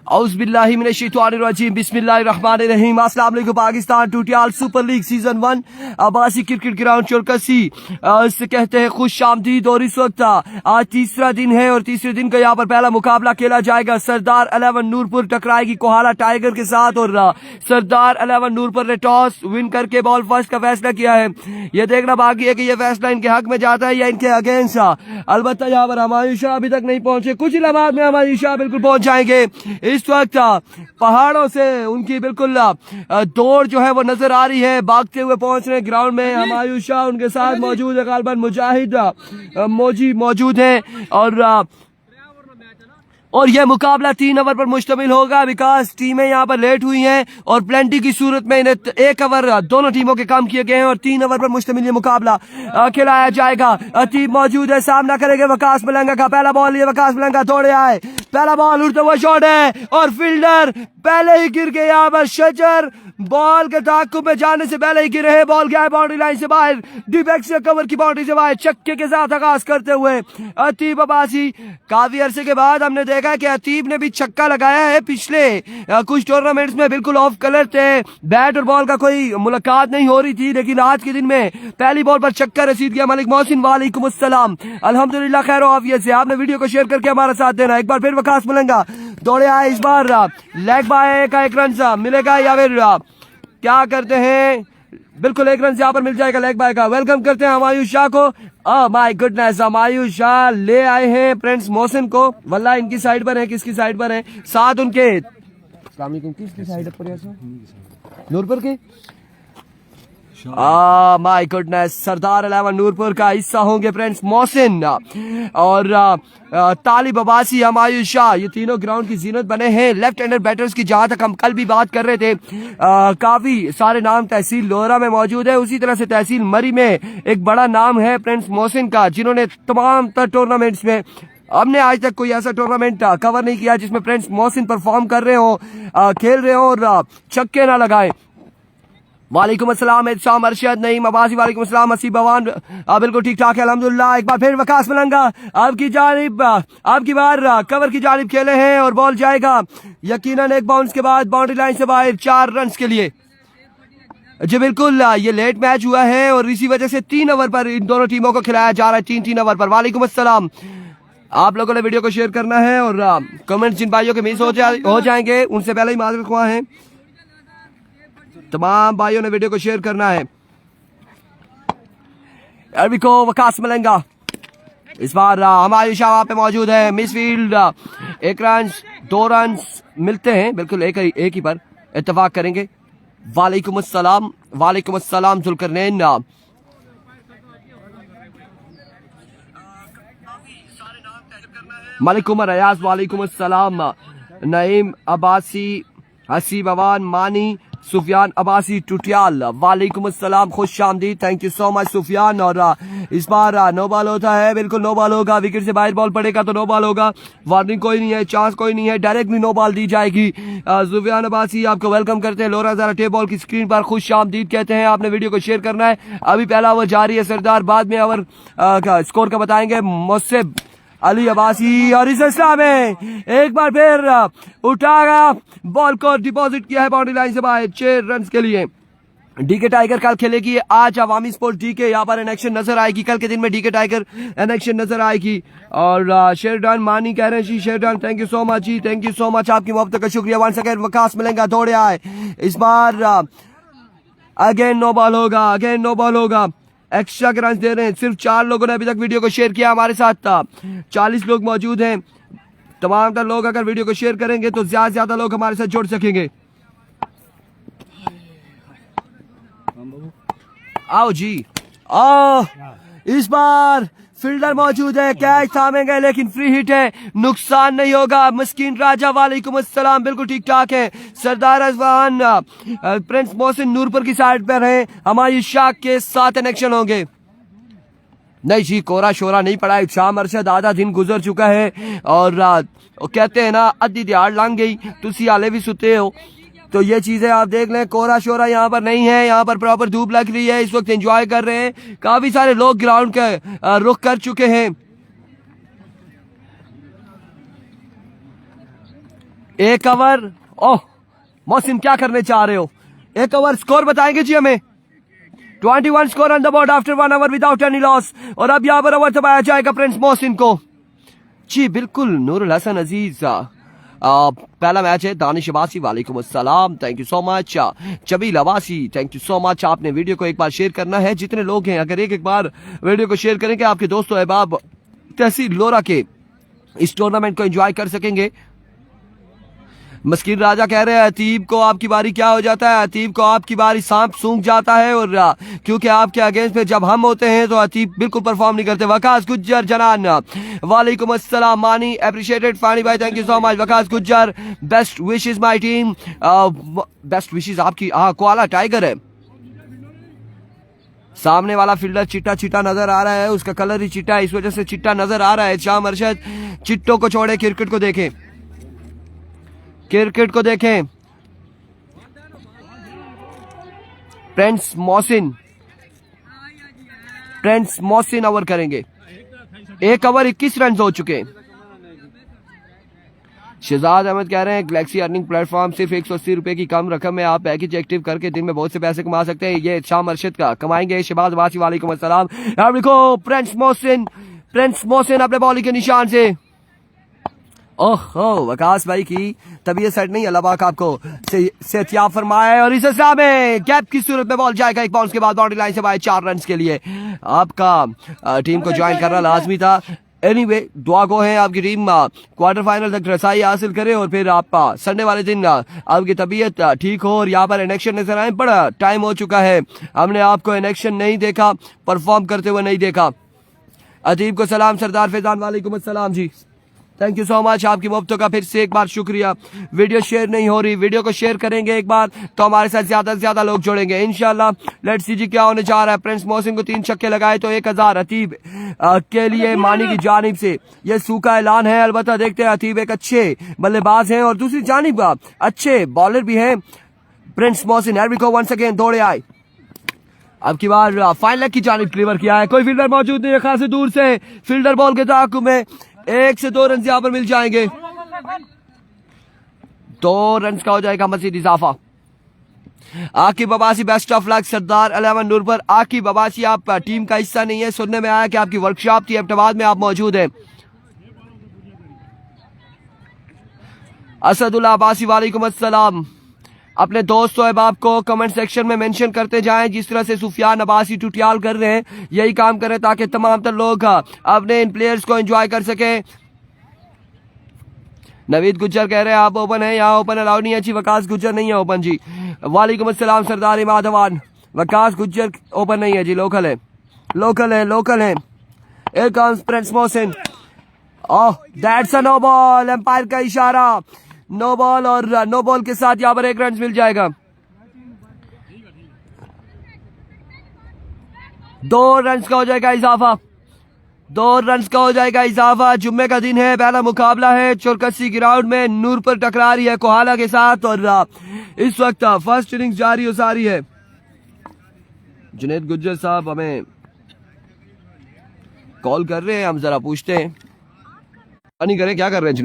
औज़ुबिल्लाहिमिनश्शैतानिर्रजीम बिस्मिल्लाहिर्रहमानिर्रहीम। अस्सलाम वालेकुम। पाकिस्तान टूटियाल super league season 1 Abbasi cricket ground चोरकसी से कहते हैं खुश आमदीद। और इस वक्त आज तीसरा दिन है और तीसरे दिन का यहाँ पर पहला मुकाबला खेला जाएगा। सरदार 11 नूरपुर टकराएगी कोहाला टाइगर के साथ और सरदार 11 नूरपुर ने टॉस विन करके बॉल फर्स्ट का फैसला किया है। ये देखना बाकी है कि ये फैसला इनके हक में जाता है या इनके अगेंस्ट। अलबत्ता यहाँ पर हमायूं शाह अभी तक नहीं पहुंचे, कुछ ही लम्हात में हमायूं शाह बिल्कुल पहुंच जाएंगे। इस वक्त पहाड़ों से उनकी बिल्कुल दौड़ जो है वो नजर आ रही है, भागते हुए पहुंच रहे ग्राउंड में। हमायूं शाह उनके साथ मौजूद है, गालिबन मुजाहिद मोजी मौजूद है और यह मुकाबला 3 ओवर पर मुश्तमिल होगा। बिकॉज टीमें यहाँ पर लेट हुई हैं और प्लेंटी की सूरत में इन्हें 1 ओवर दोनों टीमों के काम किए गए हैं और 3 ओवर पर मुश्तमिल ये मुकाबला खिलाया जाएगा। अतीब मौजूद है, सामना करेंगे वकास मलंगा का। पहला बॉल ये वकास मलंगा दौड़े आए, पहला बॉल उड़ता हुआ शॉट है और फील्डर पहले ही गिर गए। यहाँ पर शजर बॉल के ताक़ुब में जाने से पहले ही गिरे हैं। बॉल गया है बाउंड्री लाइन से बाहर, डीप से कवर की बाउंड्री से बाहर। छक्के के साथ आगाज करते हुए अतीब अब्बासी। काफी अरसे के बाद हमने देखा है कि अतीब ने भी छक्का लगाया है। पिछले कुछ टूर्नामेंट्स में बिल्कुल ऑफ कलर थे, बैट और बॉल का कोई मुलाकात नहीं हो रही थी, लेकिन आज के दिन में पहली बॉल पर छक्का रसीद किया। मलिक मोहसिन वालेकुम अस्सलाम, अल्हम्दुलिल्लाह खैर आफियत से। आपने वीडियो को शेयर करके हमारा साथ देना। एक बार फिर वकास मलंगा दौड़े आए, इस बार लेग बाय का 1 रन मिलेगा या फिर क्या करते हैं, बिल्कुल 1 रन यहाँ पर मिल जाएगा लेग बाय का। वेलकम करते हैं हमायूं शाह को। माय गुडनेस, हमायूं शाह ले आए हैं प्रिंस मोहसिन को। वल्ला इनकी साइड पर है, किसकी साइड पर है? साथ उनके किसकी साइड पर? नूरपुर के। माय गुडनेस, सरदार 11 नूरपुर का हिस्सा होंगे प्रिंस मोहसिन और तालिब अब्बासी, हमायूं शाह। ये तीनों ग्राउंड की जीनत बने हैं। लेफ्ट हैंडर बैटर्स की जहां तक हम कल भी बात कर रहे थे, काफी सारे नाम तहसील लोहरा में मौजूद है। उसी तरह से तहसील मरी में एक बड़ा नाम है प्रिंस मोहसिन का, जिन्होंने तमाम टूर्नामेंट्स में, हमने आज तक कोई ऐसा टूर्नामेंट कवर नहीं किया जिसमें प्रिंस मोहसिन परफॉर्म कर रहे हो, खेल रहे हो और छक्के ना लगाए। वालेकुम अस्सलाम शाम अरशद नईम अब्बासी, वालेकुम अस्सलाम असीब भवान, बिल्कुल ठीक ठाक है अल्हम्दुलिल्लाह। एक बार फिर वकास मलंगा आपकी जानिब, आपकी बार कवर की जानिब खेले हैं और बॉल जाएगा यकीनन एक बाउंस के बाद बाउंड्री लाइन से बाहर 4 रन के लिए। जी बिल्कुल, ये लेट मैच हुआ है और इसी वजह से 3 ओवर पर इन दोनों टीमों को खिलाया जा रहा है, 3-3 ओवर पर। वालेकुम अस्सलाम, आप लोगों ने वीडियो को शेयर करना है और कमेंट्स जिन भाइयों के मिस हो जाएंगे उनसे पहले ही माजरत ख्वाह है। तमाम भाइयों ने वीडियो को शेयर करना है। अरबी को वकास मलंगा, इस बार हमायूं शाह वहां पे मौजूद है। मिस फील्ड, 1 रन 2 रन मिलते हैं, बिल्कुल एक ही पर इत्तेफाक करेंगे। वालेकुम अस्सलाम, वालेकुम अस्सलाम जुल्करनैन। मलिक उमर अयाज, वालेकुम अस्सलाम। नईम अब्बासी, हसीब अवान मानी, सुफियान अब्बासी टुटियाल, वालेकुम अस्सलाम, खुश आमदीद, thank you so much Sufiyan. और इस बार नो बॉल होता है, बिल्कुल नो बॉल होगा। विकेट से बाहर बॉल पड़ेगा तो नो बॉल होगा, वार्निंग कोई नहीं है, चांस कोई नहीं है, डायरेक्टली नो बॉल दी जाएगी। सुफियान अब्बासी आपको वेलकम करते हैं। लोरा ज़रा टेप बॉल की स्क्रीन पर खुश आमदीद कहते हैं। आपने वीडियो को शेयर करना है। अभी पहला ओवर जारी है सरदार, बाद में ओवर स्कोर का बताएंगे। मुस्सिब अली अब्बासी और इस इस्लाम में एक बार फिर उठाया, बॉल को डिपॉजिट किया है बाउंड्री लाइन से बाहर 6 रन के लिए। डीके टाइगर कल खेलेगी, आज अवामी स्पोर्ट डीके यहाँ पर इनेक्शन नजर आएगी। कल के दिन में डीके टाइगर इनेक्शन नजर आएगी। और शेरडान मानी कह रहे हैं जी, शेरडान थैंक यू सो मच जी, थैंक यू सो मच, आपकी मोहब्बत का शुक्रिया। 1 सेकेंड, वकास मलंगा दौड़े आए, इस बार अगेन नो बॉल होगा, अगेन नो बॉल होगा। एक्स्ट्रा के रन दे रहे हैं। सिर्फ 4 लोगों ने अभी तक वीडियो को शेयर किया, हमारे साथ 40 लोग मौजूद हैं। तमाम तर लोग अगर वीडियो को शेयर करेंगे तो ज्यादा से ज्यादा लोग हमारे साथ जुड़ सकेंगे। आओ जी, इस बार फील्डर मौजूद है, कैच थामेंगे लेकिन फ्री हिट है, नुकसान नहीं होगा। मस्कीन राजा, वालेकुम अस्सलाम, बिल्कुल ठीक ठाक है। सरदार अजवान प्रिंस मोहसिन नूरपुर की साइड पर है, हमायूं शाह के साथ इनेक्शन होंगे। नहीं जी, कोरा शोरा नहीं पड़ा है। शाम अरशद, आधा दिन गुजर चुका है और कहते हैं ना अद्धी दिहाड़ लंघ गई, तुसी हाले भी सुते हो। तो ये चीजें आप देख लें, कोरा शोरा यहाँ पर नहीं है, यहाँ पर प्रॉपर धूप लग रही है, इस वक्त एंजॉय कर रहे हैं। काफी सारे लोग ग्राउंड का रुख कर चुके हैं। एक ओवर। ओह मोहसिन क्या करने चाह रहे हो? एक ओवर स्कोर बताएंगे जी हमें। 21 score on the board after 1 over without any loss. और अब यहाँ पर ओवर दबाया जाएगा प्रिंस मोहसिन को। जी बिल्कुल नूरुल हसन अजीज, पहला मैच है। दानिश अब्बासी वालेकुम अस्सलाम, thank you so much. Jabeel Abbasi thank you so much. आपने वीडियो को एक बार शेयर करना है, जितने लोग हैं अगर एक बार वीडियो को शेयर करेंगे आपके दोस्तों अहबाब तहसील लोरा के इस टूर्नामेंट को एंजॉय कर सकेंगे। मस्किन राजा कह रहे हैं अतीब को आपकी बारी क्या हो जाता है? अतीब को आपकी बारी सांप सूंघ जाता है, और क्योंकि आपके अगेंस्ट पे जब हम होते हैं तो अतीब बिल्कुल परफॉर्म नहीं करते। वकास गुज्जर जनान वालेकुम अस्सलाम। मानी अप्रिशिएटेड फानी भाई thank you so much. Waqas Gujjar best wishes my team. Best wishes आपकी। कोआला टाइगर है सामने वाला फील्डर, चिट्टा चिट्टा नजर आ रहा है, उसका कलर ही चिट्टा है, इस वजह से चिट्टा नजर आ रहा है। शाम अरशद चिट्टों को छोड़े क्रिकेट को देखें, क्रिकेट को देखें। प्रिंस मोहसिन ओवर करेंगे। एक ओवर 21 रन हो चुके। शहजाद अहमद कह रहे हैं गैलेक्सी अर्निंग प्लेटफॉर्म सिर्फ 180 रुपए की कम रकम में आप पैकेज एक्टिव करके दिन में बहुत से पैसे कमा सकते हैं। ये शाम अरशद का कमाएंगे। शहबाज अब्बासी वालेकुम अस्सलाम। देखो प्रिंस मोहसिन अपने बॉलिंग के निशान से। ओहो वकास भाई की तबीयत सेट नहीं, अल्लाह पाक आपको सेहतियाब फरमाए। और इस में गैप की सूरत में बॉल जाएगा एक बाउंस के बाद बाउंड्री लाइन से बाहर 4 रन के लिए। आपका टीम को ज्वाइन करना लाजमी था। एनीवे दुआ गो है आपकी टीम क्वार्टर फाइनल तक रसाई हासिल करे और फिर आप संडे वाले दिन आपकी तबीयत ठीक हो और यहाँ पर इनेक्शन नजर आए। बड़ा टाइम हो चुका है, हमने आपको इनेक्शन नहीं देखा, परफॉर्म करते हुए नहीं देखा। अजीब को सलाम। सरदार फैजान वालेकुम अस्सलाम जी, थैंक यू सो मच। आपकी मोहब्बतों का फिर से एक बार शुक्रिया। वीडियो शेयर नहीं हो रही, वीडियो को शेयर करेंगे एक बार तो हमारे साथ ज्यादा से ज्यादा लोग जुड़ेंगे इंशाल्लाह। लेट्स सी जी क्या होने जा रहा है। प्रिंस मोहसिन को 3 छक्के लगाए तो 1000 अतीब के लिए मानी की जानिब से ये सूखा ऐलान है। अलबत्ता देखते हैं, अतीब एक अच्छे बल्लेबाज हैं और दूसरी जानिब अच्छे बॉलर भी हैं। प्रिंस मोहसिन हैरिको वंस अगेन दौड़े आए, अब की बार फाइनल की जानिब डिलीवर किया है। कोई फील्डर मौजूद नहीं है, खासी दूर से फील्डर बॉल के ताक़ुब में 1 से 2 रन यहाँ पर मिल जाएंगे। 2 रन का हो जाएगा मजीद इजाफा। Aqib Abbasi best of luck. सरदार 11 नूर पर आकिब अब्बासी आप टीम का हिस्सा नहीं है, सुनने में आया कि आपकी वर्कशॉप थी एबटाबाद में, आप मौजूद हैं। असदुल्लाह अब्बासी वालेकुम अस्सलाम। अपने दोस्तों अहबाब को कमेंट सेक्शन में मेंशन करते जाएं, जिस तरह से सुफियान अब्बासी टुटियाल कर रहे हैं यही काम करें ताकि तमाम तर लोग अपने इन प्लेयर्स को एंजॉय कर सकें। नवीद गुज्जर कह रहे हैं आप ओपन है, यहाँ ओपन अलाउ नहीं है जी। वकास गुज्जर नहीं है ओपन जी। वालेकुम अस्सलाम सरदार माधवान। वकास गुज्जर ओपन नहीं है जी, लोकल है, लोकल है, लोकल है। Here comes prince Mohsin. Oh that's a no ball, umpire का इशारा, नो बॉल। और नो बॉल के साथ यहाँ पर 1 रन मिल जाएगा। 2 रन का हो जाएगा इजाफा, 2 रन का हो जाएगा इजाफा। जुम्मे का दिन है, पहला मुकाबला है चोरकस्सी ग्राउंड में, नूर पर टकरा रही है कोहाला के साथ और इस वक्त फर्स्ट इनिंग्स जारी हो सारी है। जुनेद गुज्जर साहब हमें कॉल कर रहे हैं, हम जरा पूछते हैं। नहीं करें क्या कर रहे हैं जुनेद?